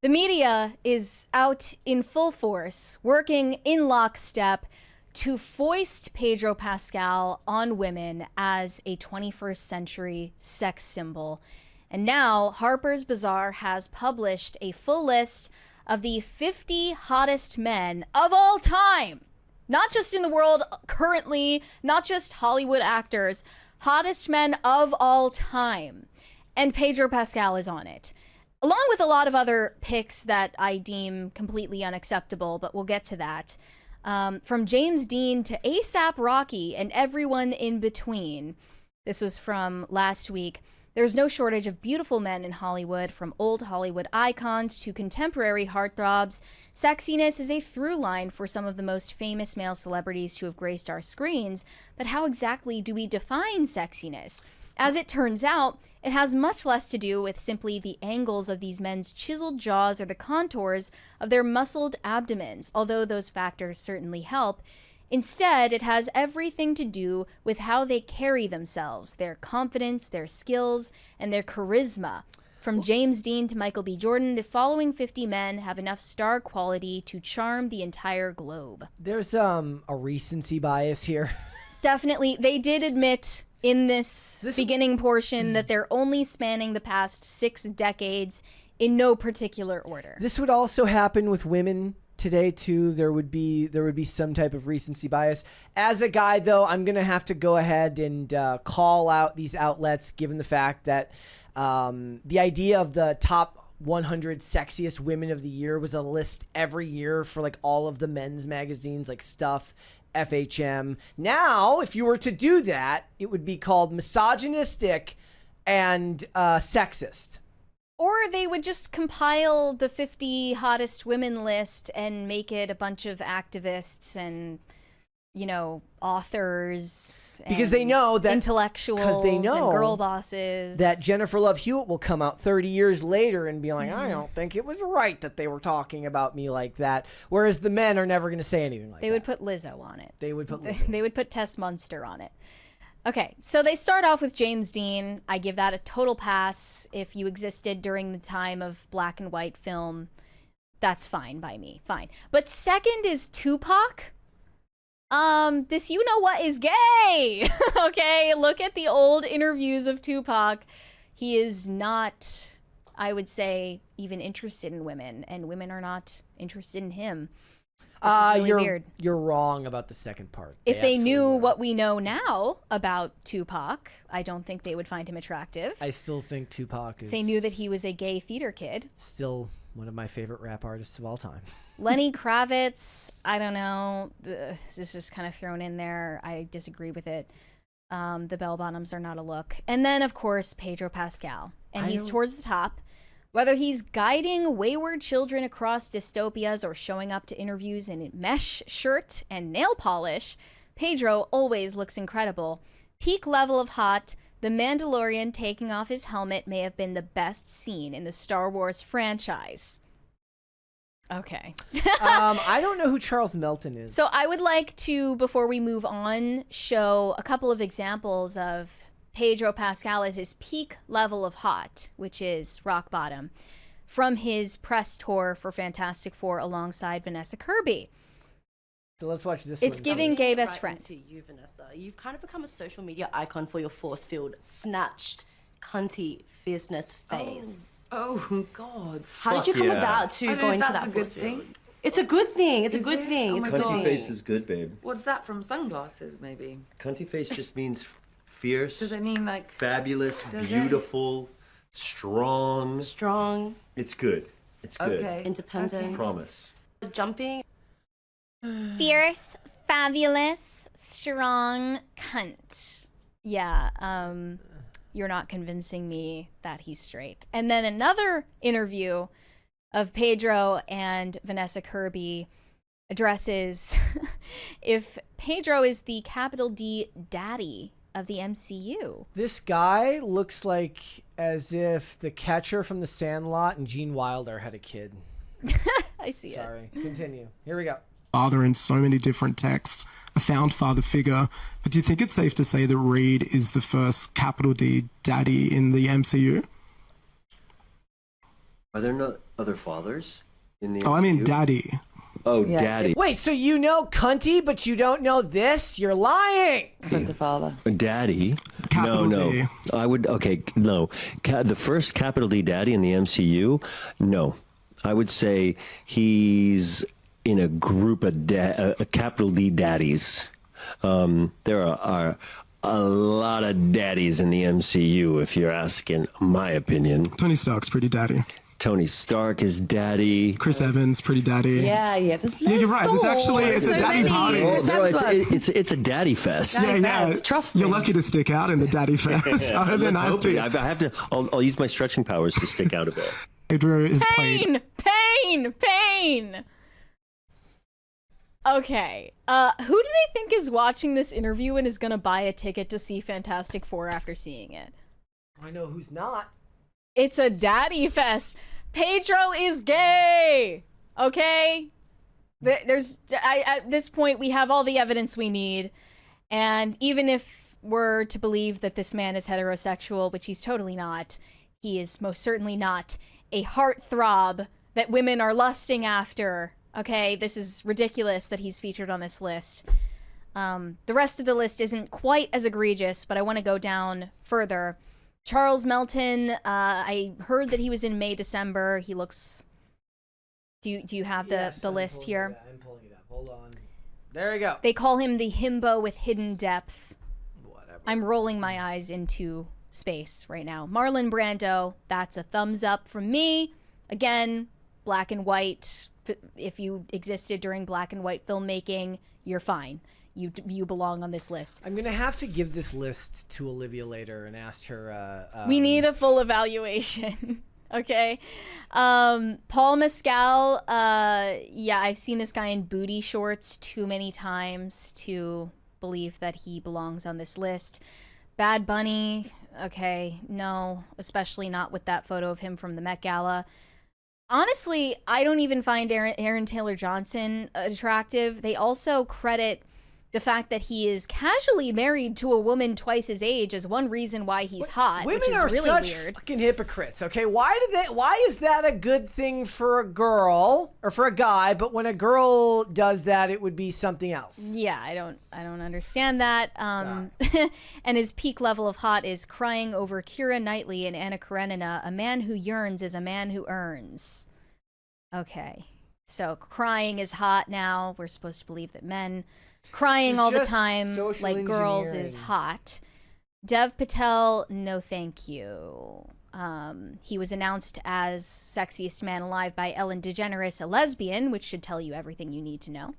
The media is out in full force, working in lockstep to foist Pedro Pascal on women as a 21st century sex symbol. And now Harper's Bazaar has published a full list of the 50 hottest men of all time. Not just in the world currently, not just Hollywood actors, hottest men of all time. And Pedro Pascal is on it. Along with a lot of other picks that I deem completely unacceptable, but we'll get to that. From James Dean to A$AP Rocky and everyone in between. This was from last week. There's no shortage of beautiful men in Hollywood, from old Hollywood icons to contemporary heartthrobs. Sexiness is a through line for some of the most famous male celebrities to have graced our screens. But how exactly do we define sexiness? As it turns out, it has much less to do with simply the angles of these men's chiseled jaws or the contours of their muscled abdomens, although those factors certainly help. Instead, it has everything to do with how they carry themselves, their confidence, their skills, and their charisma. From James Dean to Michael B. Jordan, the following 50 men have enough star quality to charm the entire globe. There's a recency bias here. Definitely. They did admit in this beginning portion that they're only spanning the past 6 decades in no particular order. This would also happen with women today too. There would be some type of recency bias. As a guy, though, I'm gonna have to go ahead and call out these outlets, given the fact that the idea of the top 100 sexiest women of the year was a list every year for like all of the men's magazines like Stuff, FHM. Now, if you were to do that, it would be called misogynistic and sexist. Or they would just compile the 50 hottest women list and make it a bunch of activists and, you know, authors and because they know that intellectuals and girl bosses. That Jennifer Love Hewitt will come out 30 years later and be like, I don't think it was right that they were talking about me like that. Whereas the men are never going to say anything like that. They would put Lizzo on it. They would put Lizzo. They would put Tess Munster on it. Okay, so they start off with James Dean. I give that a total pass. If you existed during the time of black and white film, that's fine by me. Fine. But second is Tupac. This you know what is gay. Okay, look at the old interviews of Tupac. He is not, I would say, even interested in women, and women are not interested in him. This is really weird. You're wrong about the second part. If they knew what we know now about Tupac, I don't think they would find him attractive. I still think Tupac is... If they knew that he was a gay theater kid. Still one of my favorite rap artists of all time. Lenny Kravitz, I don't know. This is just kind of thrown in there. I disagree with it. The bell bottoms are not a look. And then, of course, Pedro Pascal. And he's towards the top. Whether he's guiding wayward children across dystopias or showing up to interviews in a mesh shirt and nail polish, Pedro always looks incredible. Peak level of hot, the Mandalorian taking off his helmet may have been the best scene in the Star Wars franchise. Okay. I don't know who Charles Melton is. So I would like to, before we move on, show a couple of examples of Pedro Pascal at his peak level of hot, which is rock bottom, from his press tour for Fantastic Four alongside Vanessa Kirby. So let's watch this. It's giving gay best friend. To you, Vanessa. You've kind of become a social media icon for your force-filled, snatched, cunty fierceness face. Oh God! How did you come about to go into that force field? It's a good thing. It's a good thing. It's a good Cunty thing. face is good, babe. What's that from? Sunglasses, maybe. Cunty face just means fierce. Does it mean like fabulous, beautiful, strong? Strong. It's good. It's good. Okay. Independent. Promise. Jumping. Fierce, fabulous, strong cunt. Yeah, you're not convincing me that he's straight. And then another interview of Pedro and Vanessa Kirby addresses if Pedro is the capital D daddy of the MCU. This guy looks like as if the catcher from The Sandlot and Gene Wilder had a kid. I see Sorry. Continue. Here we go. Father in so many different texts, a found father figure. But do you think it's safe to say that Reed is the first capital D daddy in the MCU? Are there no other fathers in the Oh, I mean, MCU? daddy. Oh, Yeah. daddy. Wait, so you know cunty, but you don't know this? You're lying. With the father. Daddy? Capital no. D. I would, okay, no. The first capital D daddy in the MCU? No. I would say he's in a group of capital D daddies. There are a lot of daddies in the MCU, if you're asking my opinion. Tony Stark's pretty daddy. Tony Stark is daddy. Chris Evans, pretty daddy. Yeah. There's Yeah, you're right. There's actually, it's a daddy party. Oh, Chris Hemsworth. it's a daddy fest. Daddy Yeah. fest, trust You're me. lucky to stick out in the daddy fest. Other than Let's us hope it. two. I have to. I'll use my stretching powers to stick out a bit. Pedro has played. Pain. Okay. Who do they think is watching this interview and is gonna buy a ticket to see Fantastic Four after seeing it? I know who's not. It's a daddy fest. Pedro is gay. Okay? At this point we have all the evidence we need, and even if we're to believe that this man is heterosexual, which he's totally not, he is most certainly not a heartthrob that women are lusting after. Okay, this is ridiculous that he's featured on this list. The rest of the list isn't quite as egregious, but I want to go down further. Charles Melton, I heard that he was in May, December. He looks... Do you have the list here? I'm pulling it up. Hold on. There you go. They call him the himbo with hidden depth. Whatever. I'm rolling my eyes into space right now. Marlon Brando, that's a thumbs up from me. Again, black and white. If you existed during black and white filmmaking, you're fine. You belong on this list. I'm gonna have to give this list to Olivia later and ask her. We need a full evaluation. Okay. Paul Mescal, yeah, I've seen this guy in booty shorts too many times to believe that he belongs on this list. Bad Bunny, okay, no, especially not with that photo of him from the Met Gala. Honestly, I don't even find Aaron Taylor Johnson attractive. They also credit the fact that he is casually married to a woman twice his age as one reason why he's hot, Women which is are really such weird. fucking hypocrites. Okay, why is that a good thing for a girl or for a guy? But when a girl does that, it would be something else. Yeah, I don't understand that. And his peak level of hot is crying over Keira Knightley and Anna Karenina. A man who yearns is a man who earns. Okay, so crying is hot now. We're supposed to believe that men crying This is all the just time social like girls is engineering. hot. Dev Patel, no thank you. He was announced as sexiest man alive by Ellen DeGeneres, a lesbian, which should tell you everything you need to know.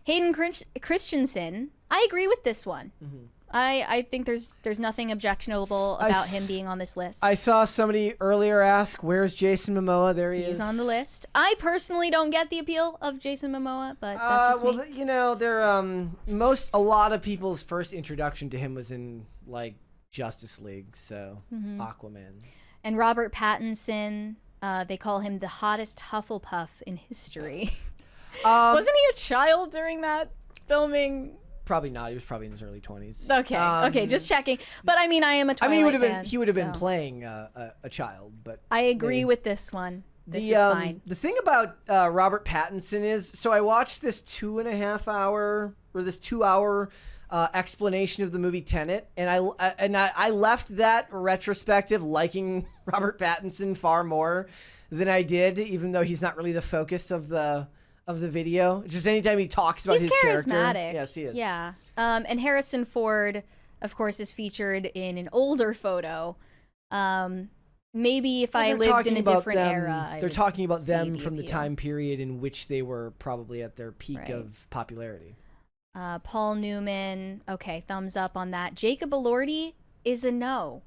Hayden Christensen, I agree with this one. Mm-hmm. I think there's nothing objectionable about him being on this list. I saw somebody earlier ask, "Where's Jason Momoa?" There he is. He's on the list. I personally don't get the appeal of Jason Momoa, but that's just me. You know, they're a lot of people's first introduction to him was in like Justice League, so Mm-hmm. Aquaman. And Robert Pattinson, they call him the hottest Hufflepuff in history. Wasn't he a child during that filming? Probably not. He was probably in his early 20s. Okay, just checking. But I mean, I am a Twilight he would have been fan, so playing a child, but I agree maybe. with this one. This is fine. The thing about Robert Pattinson is, so I watched this 2 hour explanation of the movie Tenet, and I left that retrospective liking Robert Pattinson far more than I did, even though he's not really the focus of the video. Just anytime he talks about He's his character. charismatic. Yes, he is. Yeah. And Harrison Ford, of course, is featured in an older photo. Maybe if I They're lived talking in a about different them- era, I They're would talking about see them from the appeal. time period in which they were probably at their peak Right. of popularity. Paul Newman, okay, thumbs up on that. Jacob Elordi is a no,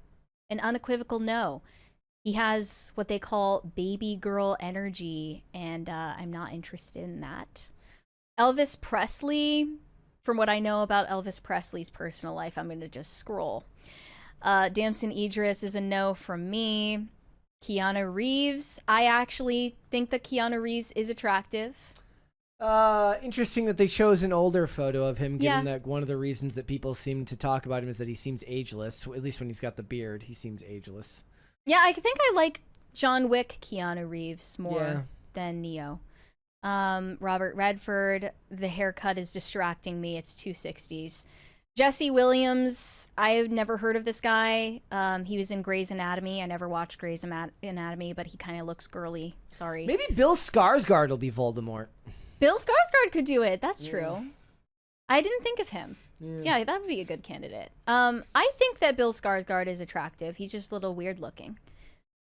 an unequivocal no. He has what they call baby girl energy, and I'm not interested in that. Elvis Presley, from what I know about Elvis Presley's personal life, I'm going to just scroll. Damson Idris is a no from me. Keanu Reeves, I actually think that Keanu Reeves is attractive. Interesting that they chose an older photo of him, given Yeah. that one of the reasons that people seem to talk about him is that he seems ageless. At least when he's got the beard, he seems ageless. Yeah, I think I like John Wick, Keanu Reeves more Yeah. than Neo. Robert Redford, the haircut is distracting me. It's 260s. Jesse Williams, I've never heard of this guy. He was in Grey's Anatomy. I never watched Grey's Anatomy, but he kind of looks girly. Sorry. Maybe Bill Skarsgård will be Voldemort. Bill Skarsgård could do it. That's true. I didn't think of him. Yeah, that would be a good candidate. I think that Bill Skarsgård is attractive. He's just a little weird looking.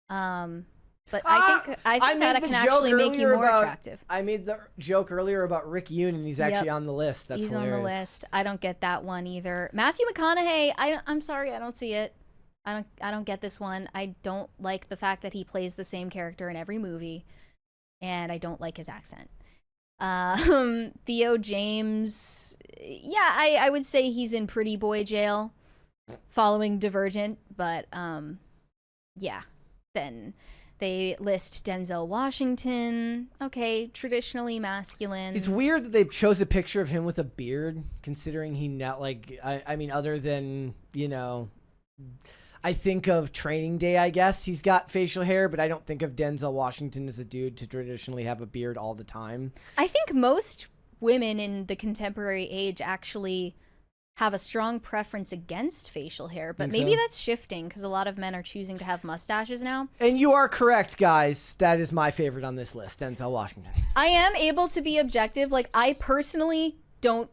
But I think that can actually make you more attractive. I made the joke earlier about Rick Yoon, and he's actually on the list. That's He's hilarious. on the list. I don't get that one either. Matthew McConaughey, I'm sorry, I don't see it. I don't get this one. I don't like the fact that he plays the same character in every movie, and I don't like his accent. Theo James, yeah, I would say he's in pretty boy jail following Divergent, but yeah, then they list Denzel Washington. Okay, traditionally masculine. It's weird that they chose a picture of him with a beard, considering he not like. I mean, other than I think of Training Day. I guess he's got facial hair, but I don't think of Denzel Washington as a dude to traditionally have a beard all the time. I think most women in the contemporary age actually have a strong preference against facial hair, but maybe that's shifting because a lot of men are choosing to have mustaches now. And you are correct, guys. That is my favorite on this list, Denzel Washington. I am able to be objective. Like, I personally don't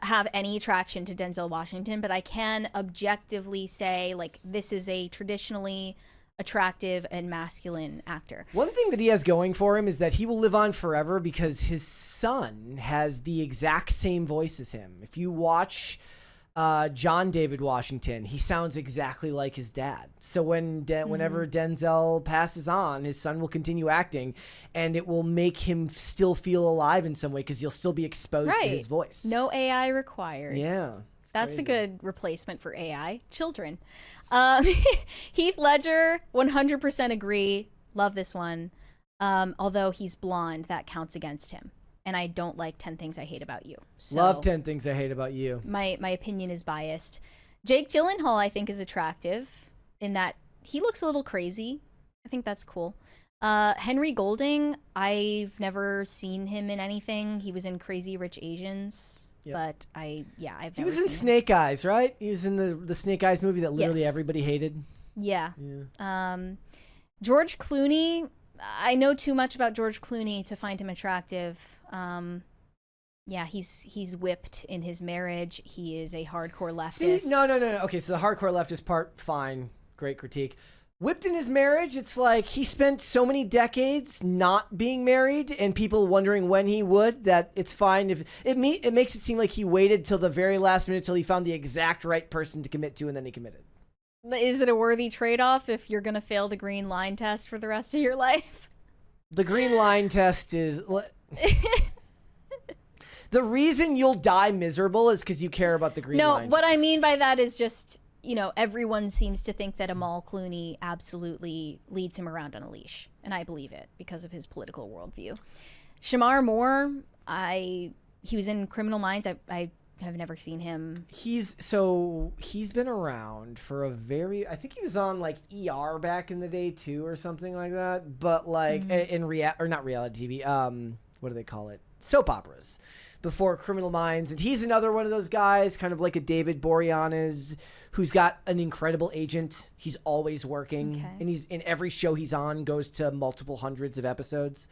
have any attraction to Denzel Washington, but I can objectively say, like, this is a traditionally attractive and masculine actor. One thing that he has going for him is that he will live on forever because his son has the exact same voice as him. If you watch John David Washington, he sounds exactly like his dad. So whenever Denzel passes on, his son will continue acting, and it will make him still feel alive in some way because you'll still be exposed to his voice. No AI required. Yeah. That's a good replacement for AI. Children. Heath Ledger, 100% agree. Love this one. Although he's blonde, that counts against him. And I don't like 10 Things I Hate About You. So Love 10 Things I Hate About You. My opinion is biased. Jake Gyllenhaal, I think, is attractive in that he looks a little crazy. I think that's cool. Henry Golding, I've never seen him in anything. He was in Crazy Rich Asians. Yep. But I've never He was seen in him. Snake Eyes, right? He was in the Snake Eyes movie that literally Yes. everybody hated. Yeah. George Clooney, I know too much about George Clooney to find him attractive. Yeah, he's whipped in his marriage. He is a hardcore leftist. See, no. Okay, so the hardcore leftist part, fine. Great critique. Whipped in his marriage, it's like he spent so many decades not being married and people wondering when he would, that it's fine. If it makes it seem like he waited till the very last minute till he found the exact right person to commit to, and then he committed. Is it a worthy trade-off if you're going to fail the green line test for the rest of your life? The green line test is... The reason you'll die miserable is because you care about the green line No, what test. I mean by that is just, everyone seems to think that Amal Clooney absolutely leads him around on a leash. And I believe it because of his political worldview. Shamar Moore, he was in Criminal Minds. I have never seen him. He's been around for I think he was on like ER back in the day too or something like that. But like not reality TV. What do they call it? Soap operas before Criminal Minds. And he's another one of those guys, kind of like a David Boreanaz, who's got an incredible agent. He's always working, and he's in every show he's on, goes to multiple hundreds of episodes.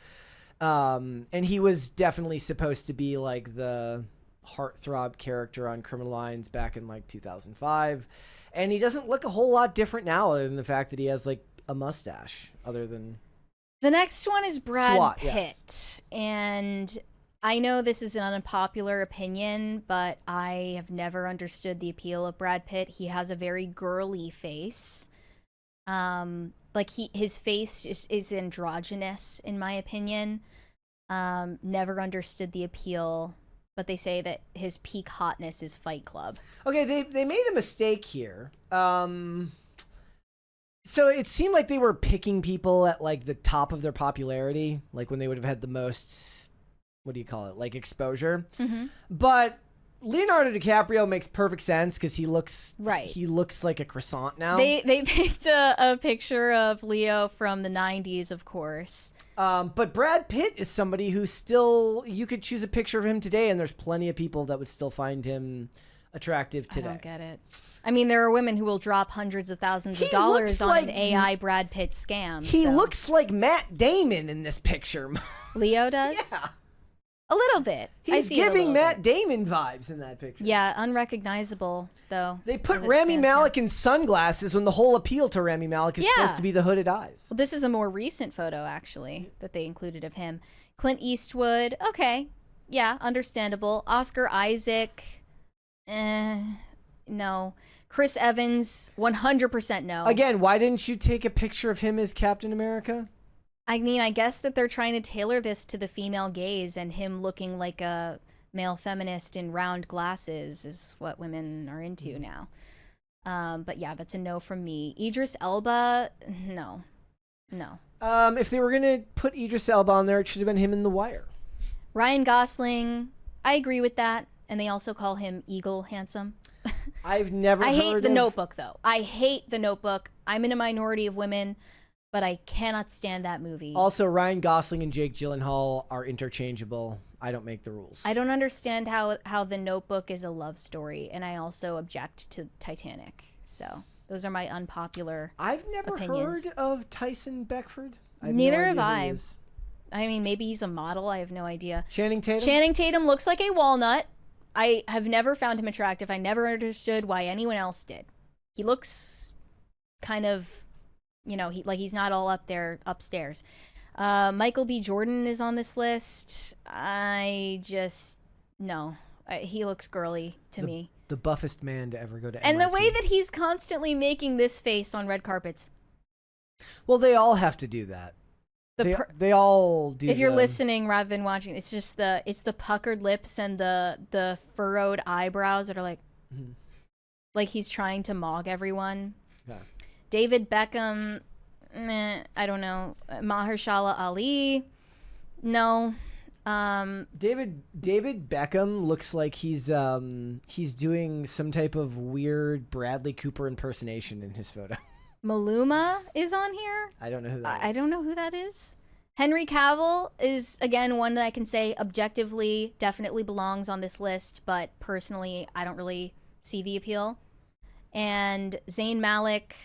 And he was definitely supposed to be like the heartthrob character on Criminal Minds back in like 2005. And he doesn't look a whole lot different now, other than the fact that he has like a mustache, other than... The next one is Brad SWAT, Pitt. yes. And I know this is an unpopular opinion, but I have never understood the appeal of Brad Pitt. He has a very girly face. His face is androgynous, in my opinion. Never understood the appeal, but they say that his peak hotness is Fight Club. Okay, they made a mistake here. So it seemed like they were picking people at like the top of their popularity, like when they would have had the most, what do you call it, like exposure. Mm-hmm. But Leonardo DiCaprio makes perfect sense because he looks Right. He looks like a croissant now. They picked a picture of Leo from the 90s, of course. But Brad Pitt is somebody who still, you could choose a picture of him today, and there's plenty of people that would still find him attractive today. I don't get it. I mean, there are women who will drop hundreds of thousands of He dollars looks on like- an AI Brad Pitt scam. He so. looks like Matt Damon in this picture. Leo does? Yeah. A little bit. I He's see it a giving little Matt bit. Damon vibes in that picture. Yeah, unrecognizable, though. They put as it Rami stands now. Malek in sunglasses when the whole appeal to Rami Malek is Yeah. supposed to be the hooded eyes. Well, this is a more recent photo, actually, that they included of him. Clint Eastwood, okay. Yeah, understandable. Oscar Isaac, no. Chris Evans, 100% no. Again, why didn't you take a picture of him as Captain America? I mean, I guess that they're trying to tailor this to the female gaze, and him looking like a male feminist in round glasses is what women are into now. But yeah, that's a no from me. Idris Elba, no. If they were gonna put Idris Elba on there, it should have been him in The Wire. Ryan Gosling, I agree with that. And they also call him Eagle Handsome. I've never. I hate heard The of... Notebook, though. I hate The Notebook. I'm in a minority of women, but I cannot stand that movie. Also, Ryan Gosling and Jake Gyllenhaal are interchangeable. I don't make the rules. I don't understand how The Notebook is a love story, and I also object to Titanic. So those are my unpopular. I've never opinions. heard of Tyson Beckford. I have Neither no have idea who I. he is. I mean, maybe he's a model. I have no idea. Channing Tatum. Channing Tatum looks like a walnut. I have never found him attractive. I never understood why anyone else did. He looks kind of, he's not all up there upstairs. Michael B. Jordan is on this list. He looks girly to me. The buffest man to ever go to And the MIT. way that he's constantly making this face on red carpets. Well, they all have to do that. They all do. If you're the- listening rather than watching, it's just the puckered lips and the furrowed eyebrows that are like he's trying to mog everyone. Yeah. David Beckham, I don't know. Mahershala Ali, no. David Beckham looks like he's doing some type of weird Bradley Cooper impersonation in his photo. Maluma is on here. I don't know who that is. I don't know who that is. Henry Cavill is, again, one that I can say objectively definitely belongs on this list, but personally, I don't really see the appeal. And Zayn Malik,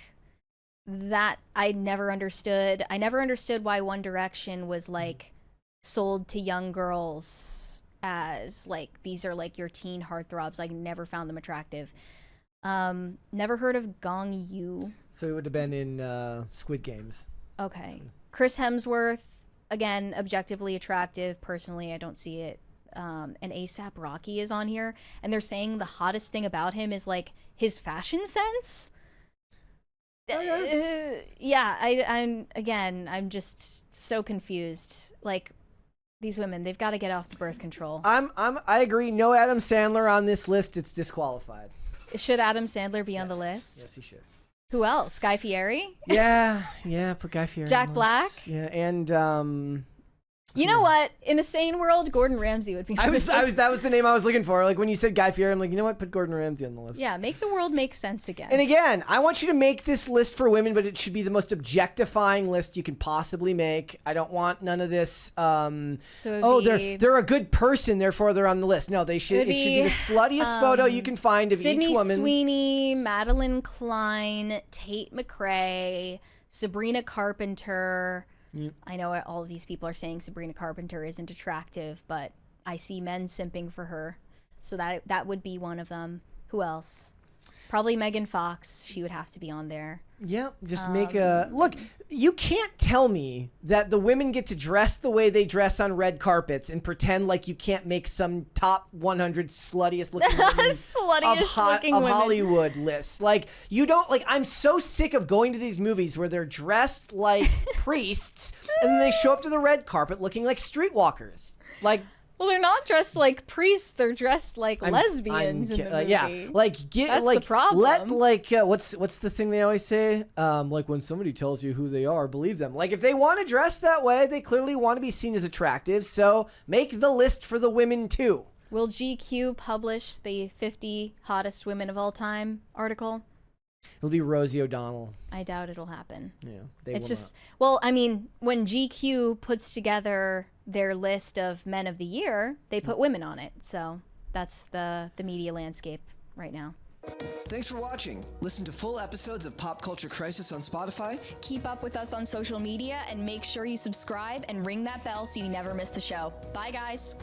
that I never understood. I never understood why One Direction was, sold to young girls as, these are, your teen heartthrobs. I never found them attractive. Never heard of Gong Yu. So it would have been in Squid Games. Okay. Chris Hemsworth, again, objectively attractive. Personally, I don't see it. And ASAP Rocky is on here, and they're saying the hottest thing about him is his fashion sense. Yeah, I'm just so confused. These women, they've got to get off the birth control. I agree. No Adam Sandler on this list. It's disqualified. Should Adam Sandler be on the list? Yes, he should. Who else? Guy Fieri? Yeah, put Guy Fieri. Jack on the Black? list. Yeah, and You know what? In a sane world, Gordon Ramsay would be on this list. that was the name I was looking for. When you said Guy Fieri, I'm like, you know what? Put Gordon Ramsay on the list. Yeah, make the world make sense again. And again, I want you to make this list for women, but it should be the most objectifying list you can possibly make. I don't want none of this. They're a good person, therefore they're on the list. No, it should be the sluttiest photo you can find of Sydney each woman. Sweeney, Madeline Klein, Tate McRae, Sabrina Carpenter. I know all of these people are saying Sabrina Carpenter isn't attractive, but I see men simping for her. So that would be one of them. Who else? Probably Megan Fox. She would have to be on there. Yeah, just make a look. You can't tell me that the women get to dress the way they dress on red carpets and pretend like you can't make some top 100 sluttiest looking women of Hollywood list. You don't I'm so sick of going to these movies where they're dressed like priests and then they show up to the red carpet looking like streetwalkers. Well, they're not dressed like priests. They're dressed like lesbians in the movie. Yeah, That's the problem. What's the thing they always say? When somebody tells you who they are, believe them. If they want to dress that way, they clearly want to be seen as attractive. So make the list for the women too. Will GQ publish the 50 hottest women of all time article? It'll be Rosie O'Donnell. I doubt it'll happen. Yeah, they It's will just, well, I mean, when GQ puts together their list of men of the year, they put women on it. So that's the media landscape right now. Thanks for watching. Listen to full episodes of Pop Culture Crisis on Spotify. Keep up with us on social media and make sure you subscribe and ring that bell so you never miss the show. Bye, guys.